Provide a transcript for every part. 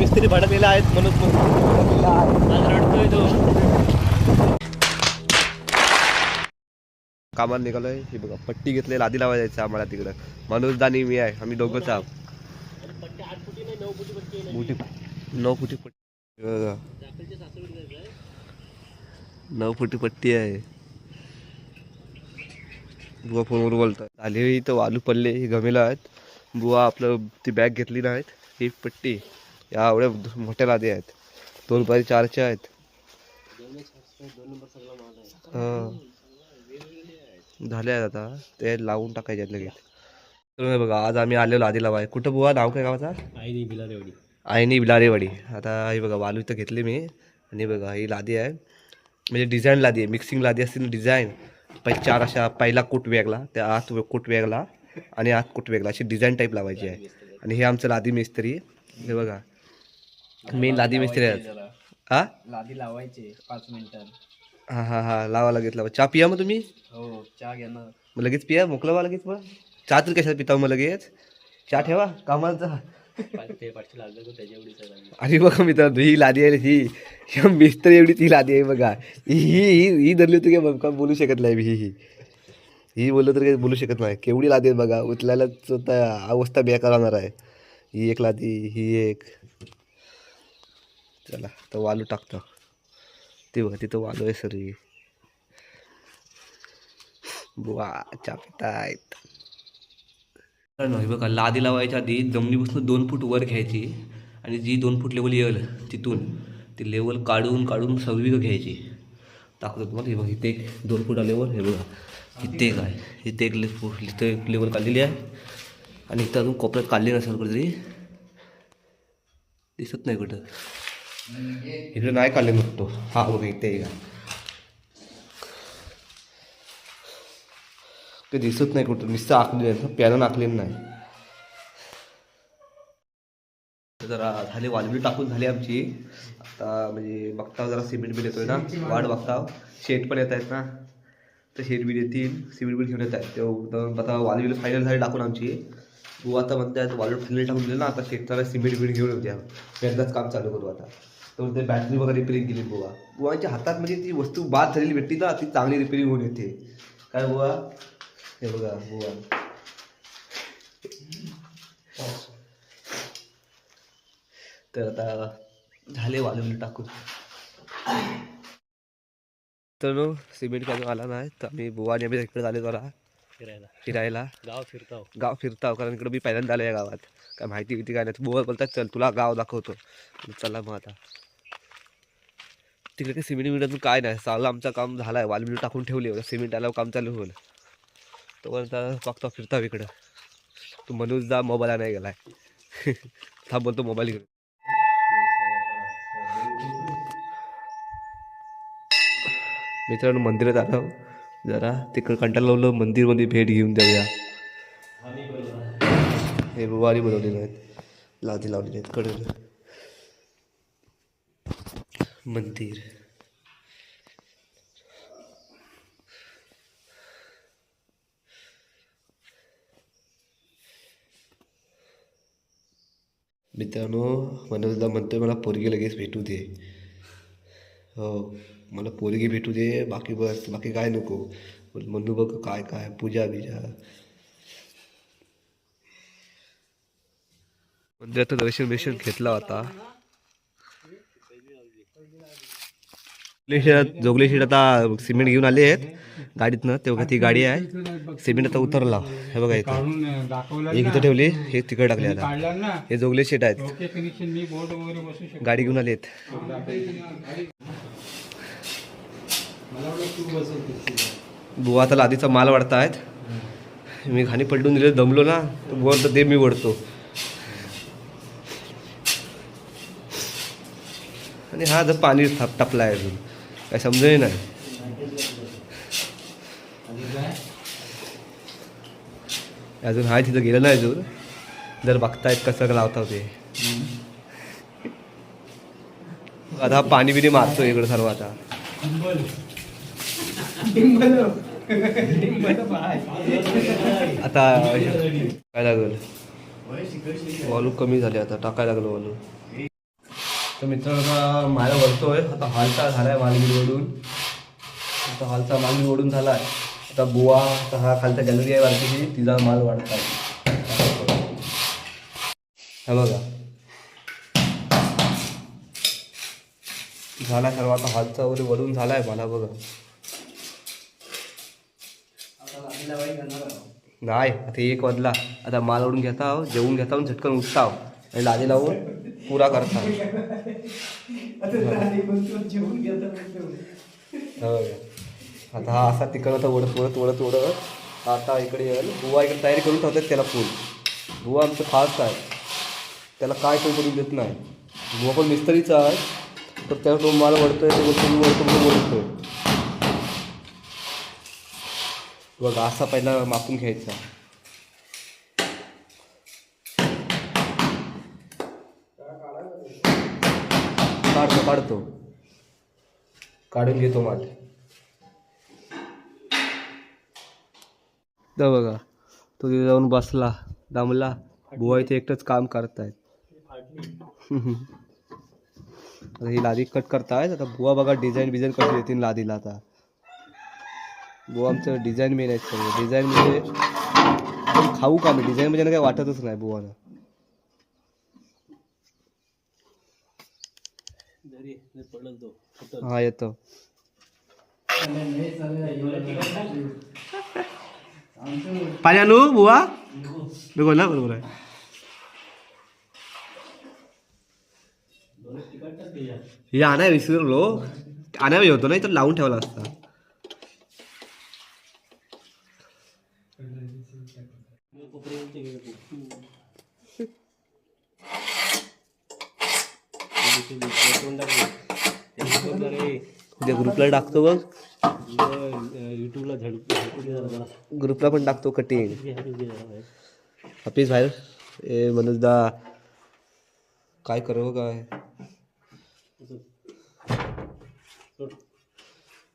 मिस्त्री भडकलेला आहेत म्हणून रडतोय तो. कामाला निघालोय. हे बघा पट्टी घेतली, लादी लावायला जायचं आम्हाला तिकडं. मनोज दानी मी आहे, आम्ही दोघंच आहोत. 9 फुटी पट्टी बघा, 9 फुटी पट्टी आहे. बुवा फोनवर बोलतात. आले इथं वालू पडले, हे गमेला आहेत. बुवा आपलं ती बॅग घेतली नाहीत, ही पट्टी या एवढ्या मोठ्या लादी आहेत. 2 बाय 4च्या आहेत. झाले आहेत आता, ते लावून टाकायचे आहेत लगेच. तर बघा आज आम्ही आलेलो लादी लावाय. कुठं बुवा नाव काय गावाचा? आईनी बिलारेवाडी. आता ही बघा वालू इथं घेतली मी. आणि बघा ही लादी आहे, म्हणजे डिझाईन लादी आहे. मिक्सिंग लादी असते ना डिझाईन. 4 अशा, पहिला कुट वेगळा, त्या आत कुट वेगळा आणि आत कुट वेगळा, अशी डिझाईन टाईप लावायची आहे. आणि हे आमचं लादी मिस्त्री. हे बघा मेन लादी मिस्त्री आहेत. हा लादी लावायचे 5 मिनिटात. हा लावा लगेच लावा. चहा पिया मग तुम्ही? हो चहा घ्या ना. मग लगेच पिया, मोकळा वा लगेच. मग चहा तर कशाला पिता मग लगेच? चहा ठेवा कामाचा. अरे बघा मित्रांनो, ही लादी आहे ही मिस्त्री एवढी ती लादी आहे बघा. ही धरली होती का बोलू शकत नाही मी. ही बोललं तर काही बोलू शकत नाही. केवढी लादी आहे बघा, उचलायला अवस्था बेकार होणार आहे. ही एक लादी, ही एक. चला तर वालू टाकतो. ते बघा तिथं वालू आहे सर. बुवा चहा पितायत. नाही बघा, लादी लावायच्या आधी जमिनीपासून 2 फूट वर घ्यायची आणि जी 2 फूट लेवल येईल तिथून ती लेवल काढून सर्व घ्यायची. दाखवतो तुम्हाला. हे बघा इथे एक 2 फूट लेवल. हे बघा इथे एक आहे, इथे एक लेवल काढलेली आहे. आणि इथं अजून कोपऱ्यात काढली नसेल कुठेतरी, दिसत नाही कुठं. इकडे नाही काढले नुकतो. हा बघा इथे एक आहे, ते दिसत नाही कुठं. नुसतं आखलेलं आहे, पॅनल आखलेलं नाही. जरा झाले वालबी टाकून झाली आमची. आता म्हणजे बघताव जरा सिमेंट बिल येतोय ना, वाट बघताव. शेट पण येत आहेत ना, तर शेट बिल येतील, सिमेंट बिल घेऊन येत आहेत. ते आता वालबीला फायनल झाली टाकून आमची. बुवा आता म्हणतात वालू फायनल टाकून दिलं ना, आता शेतला सिमेंट बिल घेऊन येत्या. एकदाच काम चालू करू आता. तर ते बॅटरी वगैरे रिपेरिंग केली बुवाच्या हातात. म्हणजे ती वस्तू बाद झालेली भेटली ना, ती चांगली रिपेरिंग होऊन येते. काय बुवा? हे बघा बुवा, तर आता झाले वालू टाकून. तर सिमेंट काय आला नाही, तर आम्ही बुवा आणि आम्ही इकडे आले जरा फिरायला. गाव फिरताव कारण इकडे मी पहिल्यांदा आलो या गावात. काय माहिती किती काय नाही. बुवा बोलतात चल तुला गाव दाखवतो. चला मग आता तिकडे काही सिमेंट मिळत काय नाही. चाललं आमचं काम झालं आहे, वालबिल टाकून ठेवले. सिमेंट आल्यावर काम चालू होईल. तोपर्यंत बघता फिरताव इकडं. तू मनोज जा मोबाईल नाही गेलाय. थांब बोलतो मोबाईल घेऊन. मित्रांनो मंदिरात आलो जरा, तिकडं कंटाळा लावलं. मंदिरमध्ये भेट घेऊन जाऊया. हे वारी बनवलेले आहेत, लादी लावलेले आहेत कडेला. मंदिर मित्रांनो, मनोजला म्हणतोय मला पोरगी लगेच भेटू दे. हो मला पोरगी भेटू दे, बाकी बस बाकी काय नको. म्हणू बघ काय काय पूजा बिजा. मंदिरात दर्शन घेतला होता. जोगले शेट आता सिमेंट घेऊन आले आहेत गाडीतनं. तेव्हा ती गाडी आहे, सिमेंट आता उतरला. हे बघा इथं एक इथं ठेवली, हे तिकडे टाकले. आता हे जोगले शेट आहेत, गाडी घेऊन आलेत. बुवा आता लादीचा माल वाढतायत. मी घाणी पलटून दिले, दमलो ना, तर बुवा तर ते मी वडतो. आणि हा जर पाणी टपला आहे अजून काय समजही नाही. अजून हा तिथं गेलं नाही अजून. जर बघतायत कसं लावता ते. आता पाणी बिणी मारतो इकडं सर्व. आता आता काय लागल, वालू कमी झाले, आता टाकायला लागलो वालू. तर मित्रांनो माल वरतोय आता हॉलचा झालाय मालगिरीवरून आता हॉलचा माल ओढून झाला आहे आता बुवा आता हा खालचा गॅलरी आहे वरतीची तिचा माल वाढत आहे हा बघा झाला सर्व आता हॉलचा वगैरे वळून झाला आहे मला बघा नाही आता 1 वाजला आता माल ओढून घेता आहो जेवून घेता झटकन उठता आहो आणि लादी लावून पुरा करता आता हा असा तिकडं आता ओढत आता इकडे येईल बुवा इकडे तयारी करून ठेवतात त्याला फुल बुवा आमचं फास्ट आहे त्याला काय काही करून देत नाही बुवा पण मिस्त्रीचा आहे तर त्याला तो माल वळतोय तो वळतोय बघा असा पहिला मापून घ्यायचा काढतो काढून घेतो माल बघा तो तिथे जाऊन बसला दमला बुवा इथे एकटंच काम करतायत आता ही लादी कट करतायत आता बुवा बघा डिझाईन कशी येतील लादीला आता बुवा आमचं डिझाईन मेन आहे सगळं डिझाईन म्हणजे एकदम खाऊ का मी डिझाईन म्हणजे काय वाटतच नाही बुवाला हा येतो पाणी आणू बुवा नको ना बरोबर आहे हे आणाय विसरलो आणावे होतो नाही तर लावून ठेवला असता उद्या ग्रुपला टाकतो बघ युट्यूबला ग्रुपला पण टाकतो कटिंग हापीस बाहेर ए मनोजदा काय करू काय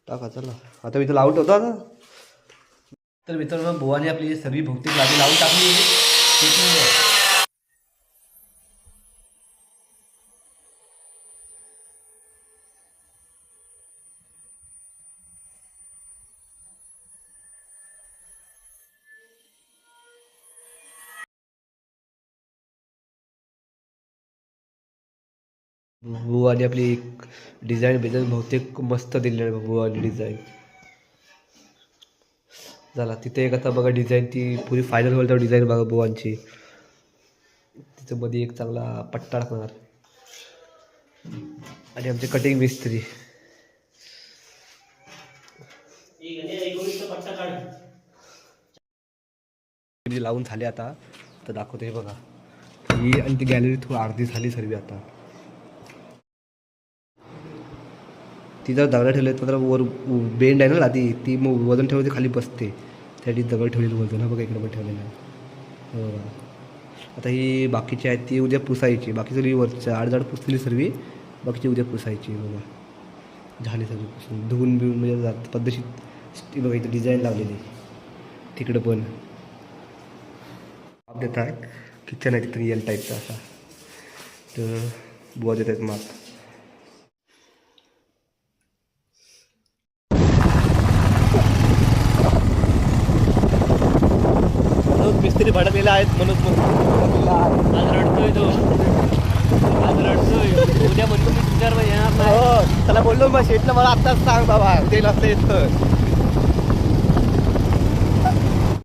टाका चला आता मी इथं लावून ठेवतो आता तर मित्रांनो बुवाने आपली सर्व भौतिक लादी लावून टाकली बुवाने आपली डिझाईन बहुतेक मस्त दिली आहे बुवाने डिझाईन झाला तिथे एक आता बघा डिझाईन ती पुरी फायनल होईल तर डिझाईन बघा बुवांची तिथं मध्ये एक चांगला पट्टा टाकणार आणि आमचे कटिंग मिस्त्री लावून झाले आता तर दाखवते बघा ही आणि ती गॅलरी थोडी अर्धी झाली सर्व आता ती जर दगड ठेवले तर वर बेंड आहे ना आधी ती मग वजन ठेवते खाली बसते त्यासाठी दगड ठेवलेलं वजन हा बघा इकडे पण ठेवलेलं आहे हो आता ही बाकीची आहेत ती उद्या पुसायची बाकी सगळी वरच्या आडजाड पुसलेली सर्व बाकीची उद्या पुसायची बघा झाली सगळी पुसून धुवून बिवून म्हणजे जात पद्धतशीर बघा इथं डिझाईन लावलेली तिकडं पण माप देत आहे किचन आहे तिथं एल टाईपचा असा तर बुवा देत आहेत माप मिस्त्री भडकलेला आहेत म्हणून आज रडतोय तो आज रडतोय उद्या म्हणतो मी तुझ्यावर येणार नाही त्याला बोललो मग शेटला मला आत्ताच सांग बाबा ते नसतं येतं